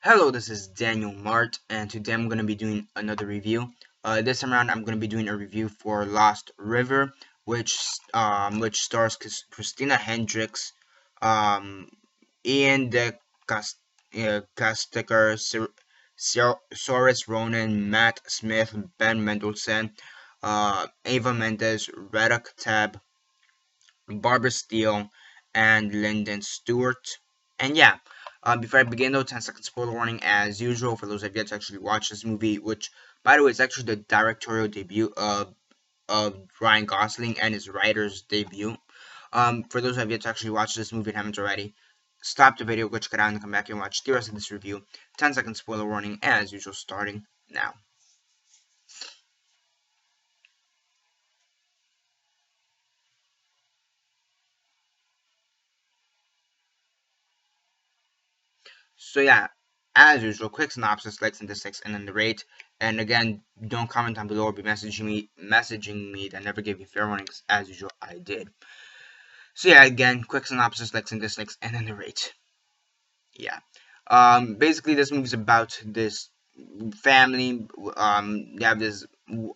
Hello, this is Daniel Mart, and today I'm going to be doing another review. This time around, I'm going to be doing a review for Lost River, which stars Christina Hendricks, um, Ian de Casticker, Saurus Ronan, Matt Smith, Ben Mendelsohn, Ava Mendes, Retta Kateb, Barbara Steele, and Lyndon Stewart. And yeah, before I begin though, 10-second spoiler warning as usual for those that have yet to actually watch this movie, which, by the way, is actually the directorial debut of Ryan Gosling and his writer's debut. For those that have yet to actually watch this movie and haven't already, stop the video, go check it out, and come back and watch the rest of this review. 10-second spoiler warning as usual, starting now. So yeah, as usual, quick synopsis, likes and dislikes, and then the rate. And again, don't comment down below or be messaging me that never gave you fair warnings. As usual, I did. So yeah, again, quick synopsis, likes and dislikes, and then the rate. Yeah. Basically, this movie's about this family. They have this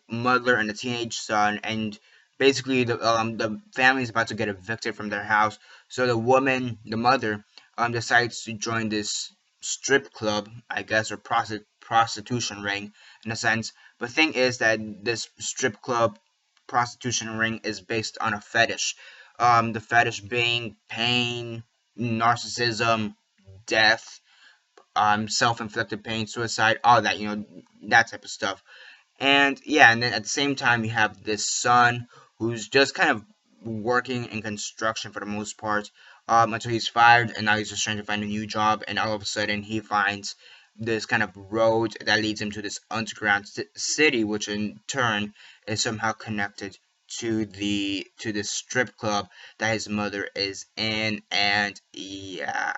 mother and a teenage son, and basically the family is about to get evicted from their house. So the mother, decides to join this strip club, I guess, or prostitution ring in a sense. But the thing is that this strip club prostitution ring is based on a fetish. The fetish being pain, narcissism, death, self-inflicted pain, suicide, all that, that type of stuff. And yeah, and then at the same time, you have this son who's just kind of working in construction for the most part, until he's fired, and now he's just trying to find a new job. And all of a sudden, he finds this kind of road that leads him to this underground city, which in turn is somehow connected to this strip club that his mother is in. And yeah,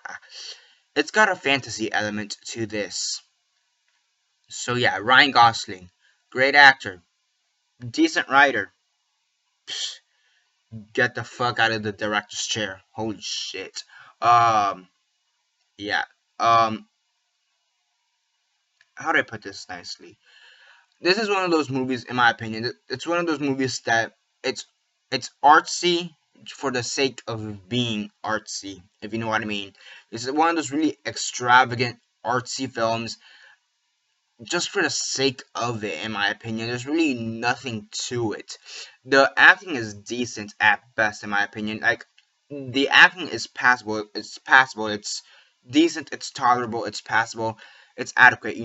it's got a fantasy element to this. So yeah, Ryan Gosling, great actor, decent writer. Psh, get the fuck out of the director's chair. Holy shit. Um, yeah. Um, how do I put this nicely? This is one of those movies, in my opinion. It's one of those movies that it's it's artsy for the sake of being artsy, if you know what I mean. It's one of those really extravagant artsy films just for the sake of it, in my opinion. There's really nothing to it. The acting is decent at best, in my opinion. Like, the acting is passable. It's passable. It's decent. It's tolerable. It's passable. It's adequate.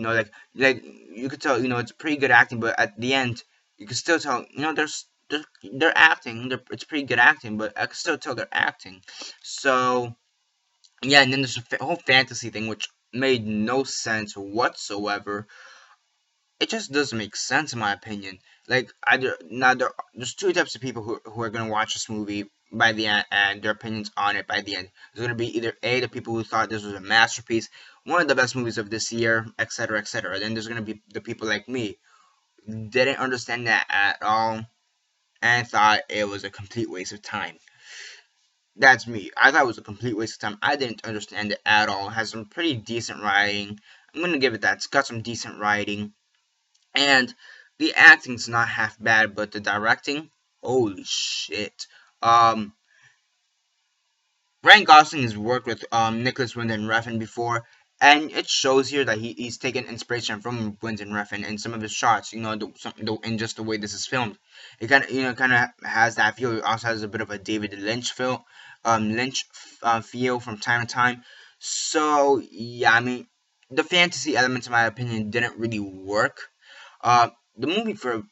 Like you could tell. It's pretty good acting. But at the end, you can still tell. They're acting. It's pretty good acting. But I can still tell they're acting. So yeah, and then there's a whole fantasy thing, which made no sense whatsoever. It just doesn't make sense in my opinion. Like, either now there's two types of people who are gonna watch this movie by the end and their opinions on it by the end. There's gonna be either A, the people who thought this was a masterpiece, one of the best movies of this year, etc., etc. Then there's gonna be the people like me, didn't understand that at all and thought it was a complete waste of time. That's me. I thought it was a complete waste of time. I didn't understand it at all. It has some pretty decent writing. I'm gonna give it that. It's got some decent writing. And the acting's not half bad, but the directing, holy shit. Um, Ryan Gosling has worked with Nicholas Winding Refn before, and it shows here that he's taken inspiration from Winding Refn in some of his shots. In just the way this is filmed, it kind of has that feel. It also has a bit of a David Lynch feel from time to time. So yeah, I mean, the fantasy elements, in my opinion, didn't really work. The movie for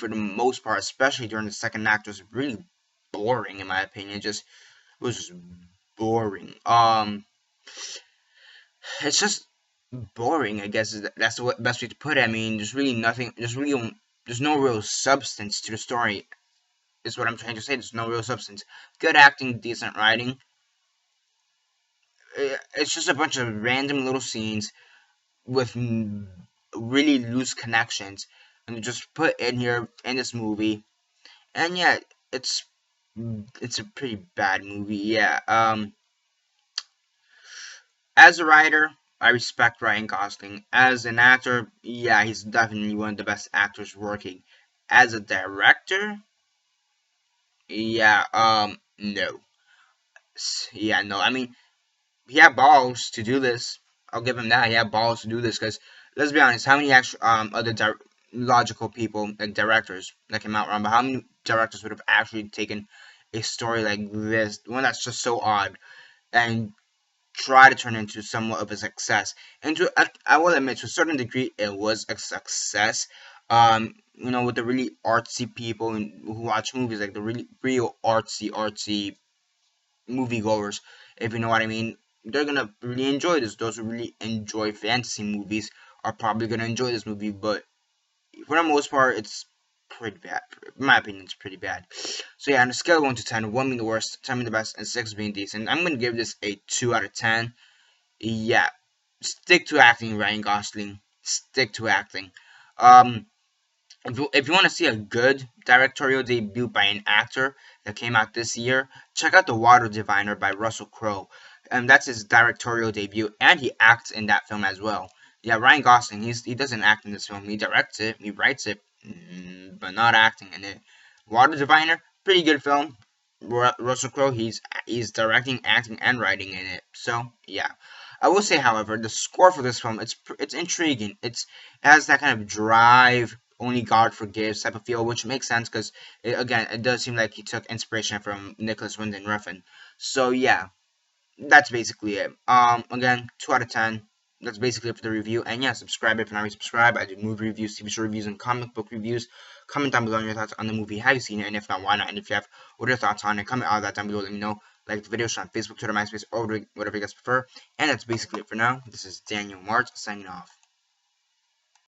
the most part, especially during the second act, was really boring in my opinion. It was just boring. It's just boring. I guess that's the best way to put it. I mean, there's really nothing. There's no real substance to the story. Is what I'm trying to say. There's no real substance. Good acting, decent writing. It's just a bunch of random little scenes with really loose connections, and just put in here in this movie. And yeah, it's it's a pretty bad movie. Yeah. As a writer, I respect Ryan Gosling. As an actor, yeah, he's definitely one of the best actors working. As a director, yeah, no. Yeah, no. I mean, he had balls to do this. I'll give him that. He had balls to do this because let's be honest, how many actual other logical people like directors that came out wrong, but how many directors would have actually taken a story like this, one that's just so odd, and try to turn it into somewhat of a success? And I will admit, to a certain degree, it was a success. With the really artsy people who watch movies, like the really real artsy moviegoers, if you know what I mean. They're gonna really enjoy this. Those who really enjoy fantasy movies are probably gonna enjoy this movie, but for the most part, it's pretty bad. In my opinion, it's pretty bad. So yeah, on a scale of 1 to 10, 1 being the worst, 10 being the best, and 6 being decent, I'm gonna give this a 2 out of 10. Yeah, stick to acting, Ryan Gosling. Stick to acting. Um, if you want to see a good directorial debut by an actor that came out this year, check out The Water Diviner by Russell Crowe. And that's his directorial debut, and he acts in that film as well. Yeah, Ryan Gosling, he doesn't act in this film. He directs it, he writes it, but not acting in it. Water Diviner, pretty good film. Russell Crowe, he's directing, acting, and writing in it. So yeah. I will say, however, the score for this film it's intriguing. It has that kind of drive, only God forgives type of feel, which makes sense because again, it does seem like he took inspiration from Nicholas Winding Refn. So yeah, that's basically it. Again, 2 out of 10. That's basically it for the review. And yeah, subscribe if you're not already subscribed. I do movie reviews, TV show reviews, and comic book reviews. Comment down below your thoughts on the movie. Have you seen it? And if not, why not? And if you have, what are your thoughts on it? Comment all that down below. Let me know. Like the video, share on Facebook, Twitter, MySpace, or whatever you guys prefer. And that's basically it for now. This is Daniel Mart signing off.